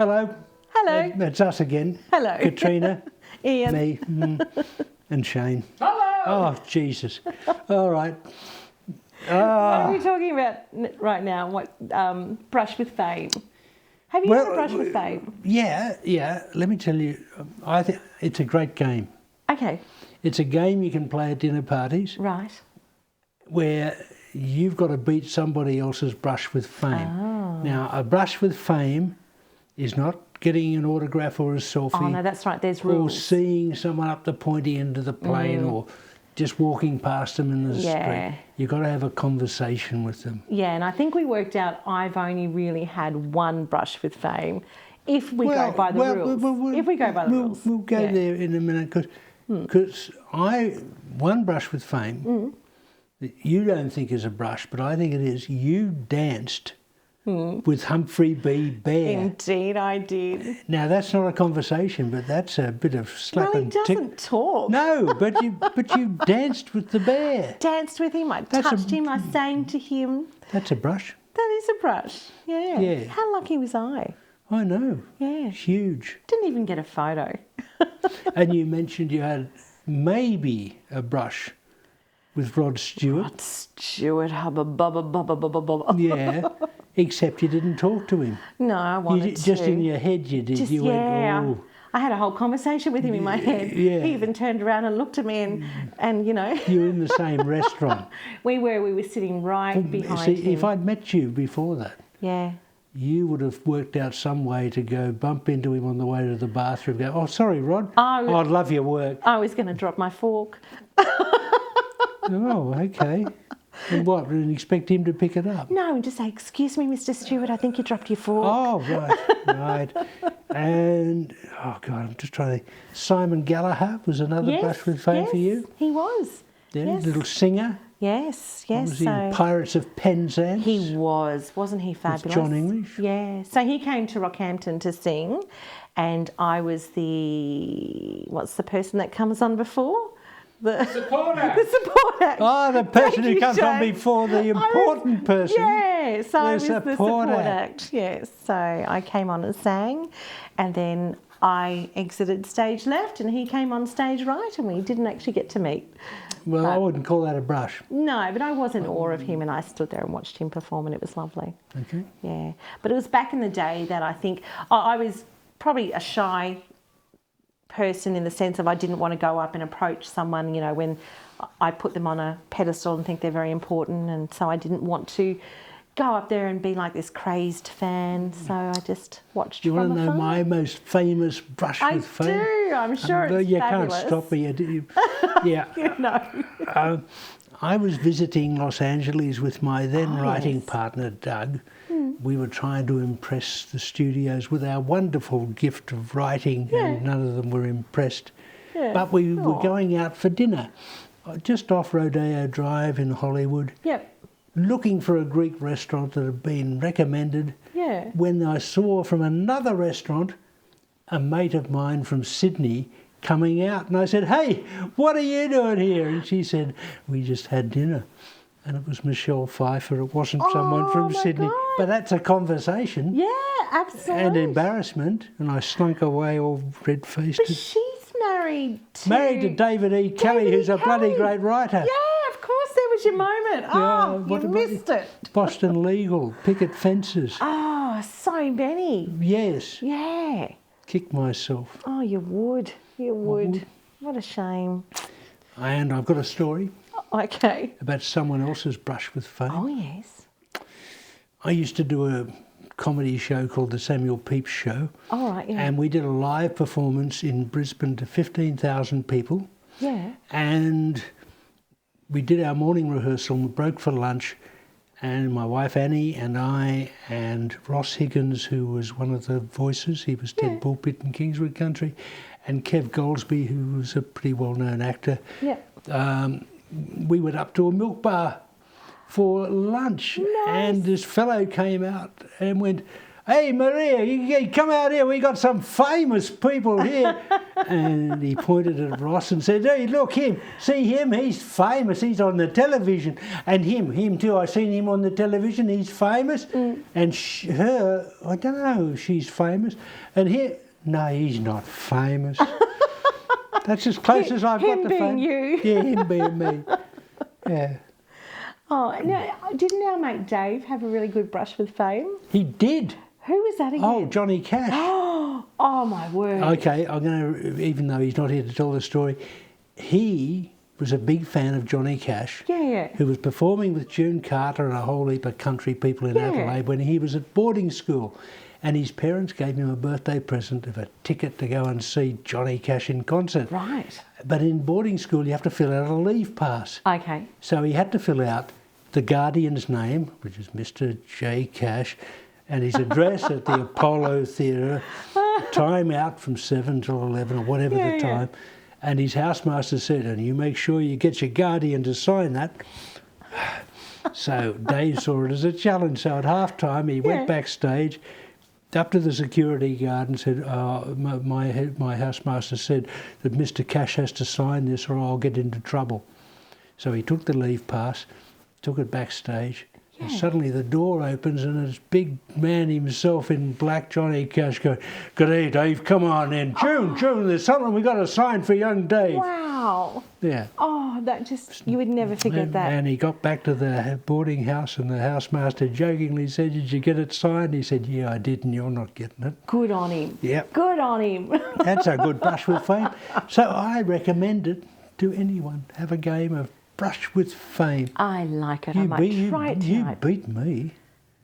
Hello. Hello. It's us again. Hello. Katrina. Ian. Me. And Shane. Hello. Oh, Jesus. All right. What are we talking about right now? What brush with fame? Have you ever brushed with fame? Yeah. Let me tell you, I think it's a great game. Okay. It's a game you can play at dinner parties. Right. Where you've got to beat somebody else's brush with fame. Oh. Now, a brush with fame is not getting an autograph or a selfie. Oh, no, that's right. There's or rules. Or seeing someone up the pointy end of the plane or just walking past them in the street. You've got to have a conversation with them. Yeah, and I think we worked out I've only really had one brush with fame if we go by the rules. If we go by the rules. We'll go there in a minute because one brush with fame that you don't think is a brush, but I think it is. You danced with Humphrey B. Bear. Indeed, I did. Now that's not a conversation, but that's a bit of slap and tick. Well, he doesn't talk. No, but you danced with the bear. Danced with him. I touched him. I sang to him. That's a brush. That is a brush. Yeah. How lucky was I? I know. Yeah. Huge. Didn't even get a photo. And you mentioned you had maybe a brush with Rod Stewart. Rod Stewart, hubba bubba bubba bubba bubba. Yeah, except you didn't talk to him. No, I wanted to. Just in your head you did. You went, oh. I had a whole conversation with him in my head. Yeah. He even turned around and looked at me and you know. You were in the same restaurant. We were sitting right behind him. If I'd met you before that. Yeah. You would have worked out some way to go bump into him on the way to the bathroom. Go, oh, sorry, Rod. I'd love your work. I was going to drop my fork. Oh, okay. And what? Didn't expect him to pick it up? No, and just say, excuse me, Mr. Stewart, I think you dropped your fork. Oh, right. And, oh, God, I'm just trying to... Simon Gallagher was another brush with fame for you? He was. Yeah, little singer. Yes. Was he in Pirates of Penzance? He was. Wasn't he fabulous? With John English? Yeah. So he came to Rockhampton to sing, and I was what's the person that comes on before? The support act. The support act. Oh, the person who comes on before the important person. Yeah, so I was the support act. Yes. So I came on and sang, and then I exited stage left and he came on stage right, and we didn't actually get to meet. Well, I wouldn't call that a brush. No, but I was in awe of him, and I stood there and watched him perform, and it was lovely. Okay. Yeah. But it was back in the day that I think I was probably a shy person in the sense of I didn't want to go up and approach someone, you know, when I put them on a pedestal and think they're very important, and so I didn't want to go up there and be like this crazed fan, so I just watched. Do you want to know my most famous brush with fame? I do. I'm sure it's you fabulous. Can't stop me, do you? Yeah. No. I was visiting Los Angeles with my then writing partner, Doug. We were trying to impress the studios with our wonderful gift of writing, and none of them were impressed. Yeah. But we were going out for dinner, just off Rodeo Drive in Hollywood. Yep. Looking for a Greek restaurant that had been recommended, when I saw from another restaurant a mate of mine from Sydney coming out, and I said, "Hey, what are you doing here?" And she said, "We just had dinner." And it was Michelle Pfeiffer. It wasn't someone from Sydney. God. But that's a conversation. Yeah, absolutely. And embarrassment. And I slunk away all red-faced. But she's married to David E. Kelly, who's a bloody great writer. Yeah, of course, there was your moment. You missed it. Boston Legal, picket fences. Oh, so many. Yes. Yeah. Kick myself. Oh, you would. You would. What a shame. And I've got a story. Okay. About someone else's brush with fame. Oh, yes. I used to do a comedy show called The Samuel Pepys Show. Oh, right, yeah. And we did a live performance in Brisbane to 15,000 people. Yeah. And we did our morning rehearsal and we broke for lunch, and my wife Annie and I and Ross Higgins, who was one of the voices, he was Ted Pulpit in Kingswood Country, and Kev Goldsby, who was a pretty well-known actor. Yeah. We went up to a milk bar for lunch. Nice. And this fellow came out and went, "Hey, Maria, you come out here. We got some famous people here." And he pointed at Ross and said, "Hey, look him. See him? He's famous. He's on the television. And him too. I seen him on the television. He's famous. And her, I don't know. She's famous. And here, no, he's not famous." That's as close as I've got to fame. Him being you. Yeah, him being me. Yeah. Oh, now, didn't our mate Dave have a really good brush with fame? He did. Who was that again? Oh, Johnny Cash. Oh, my word. Okay, I'm going to, even though he's not here to tell the story, he was a big fan of Johnny Cash. Yeah. Who was performing with June Carter and a whole heap of country people in Adelaide when he was at boarding school. And his parents gave him a birthday present of a ticket to go and see Johnny Cash in concert. Right. But in boarding school, you have to fill out a leave pass. Okay. So he had to fill out the guardian's name, which is Mr. J. Cash, and his address at the Apollo Theatre, time out from 7 till 11 or whatever the time. And his housemaster said, "And you make sure you get your guardian to sign that." So Dave saw it as a challenge. So at half-time, he went backstage up to the security guard and said, my housemaster said that Mr. Cash has to sign this or I'll get into trouble. So he took the leave pass, took it backstage, and suddenly the door opens and this big man himself in black, Johnny Cash, going, "Good day, Dave, come on in. June, there's something we got to sign for young Dave." Wow. Yeah. Oh, that just, you would never forget that. And he got back to the boarding house and the housemaster jokingly said, "Did you get it signed?" He said, "Yeah, I did, and you're not getting it." Good on him. Yep. Good on him. That's a good brush with fame. So I recommend it to anyone. Have a game of brush with fame. I like it. I might try it You tonight. beat me.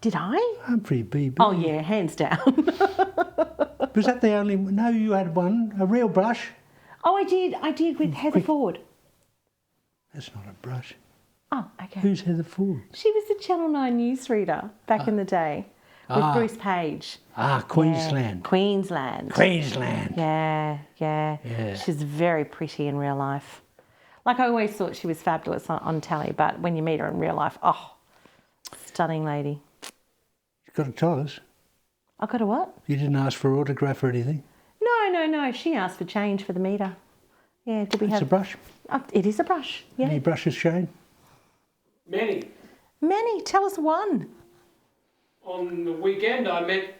Did I? Humphrey B. Oh, yeah, hands down. Was that the only... No, you had one. A real brush. Oh, I did with Heather Ford. That's not a brush. Oh, okay. Who's Heather Ford? She was the Channel 9 newsreader back in the day with Bruce Page. Queensland. Yeah. Queensland. Yeah. She's very pretty in real life. Like, I always thought she was fabulous on telly, but when you meet her in real life, stunning lady. You've got to tell us. I got a what? You didn't ask for autograph or anything? No. She asked for change for the meter. Yeah, did we have... It's a brush. It is a brush, yeah. Any brushes, Shane? Many. Tell us one. On the weekend I met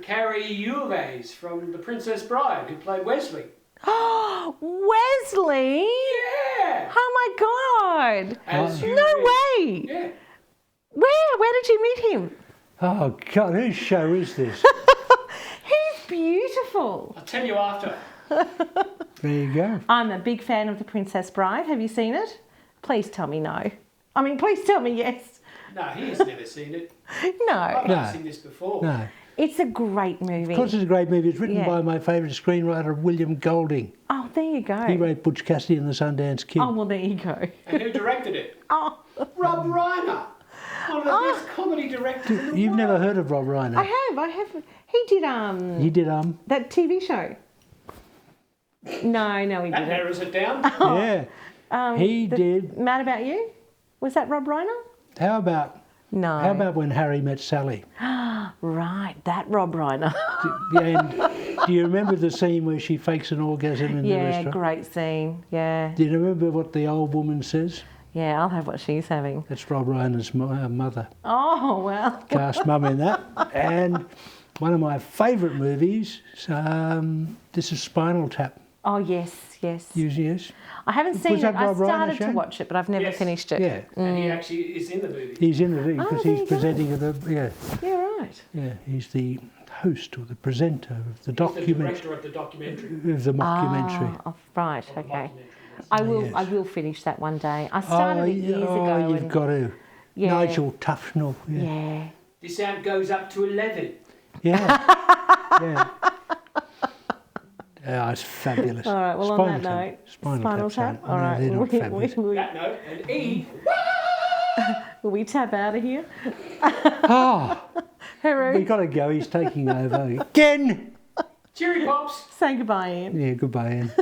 Carrie Ulvays from The Princess Bride, who played Wesley. Oh, Wesley! Yeah! Oh my God! No way! Yeah. Where did you meet him? Oh, God, whose show is this? He's beautiful. I'll tell you after. There you go. I'm a big fan of The Princess Bride. Have you seen it? Please tell me no. I mean, please tell me yes. No, he has never seen it. No. I've not seen this before. No. It's a great movie. Of course it's a great movie. It's written by my favourite screenwriter, William Golding. Oh, there you go. He wrote Butch Cassidy and the Sundance Kid. Oh, well, there you go. And who directed it? Oh. Rob Reiner. One of the best comedy directors in the world. You've never heard of Rob Reiner? I have. He did He did that TV show. No, he That didn't. narrows it down. Yeah. He did. Mad About You? Was that Rob Reiner? How about When Harry Met Sally? Right, that Rob Reiner. And do you remember the scene where she fakes an orgasm in the restaurant? Yeah, great scene. Yeah. Do you remember what the old woman says? Yeah, I'll have what she's having. That's Rob Reiner's mother. Oh, well. Cast mum in that. And one of my favourite movies, this is Spinal Tap. Oh, yes. Yes. I haven't seen it. that I Rob Reiner, started to Shane? watch it, but I've never finished it. Yeah. And he actually is in the movie. He's in the movie because there he's you go. presenting the Yeah, right. Yeah, he's the host or the presenter of the documentary. The director of the documentary. Of the mockumentary. Oh, right, Of the okay. documentary, yes. I will finish that one day. I started it years ago. You've got to. Yeah. Nigel Tufnell. Yeah. This sound goes up to 11. Yeah. Yeah, it's fabulous. All right, well, Spinal on that note, Spinal Tap. Tap. All right, They're not fabulous. That note, and E. will we tap out of here? Oh, Hooray. we got to go. He's taking over again. Cheery pops. Say goodbye, Ian. Yeah, goodbye, Ian.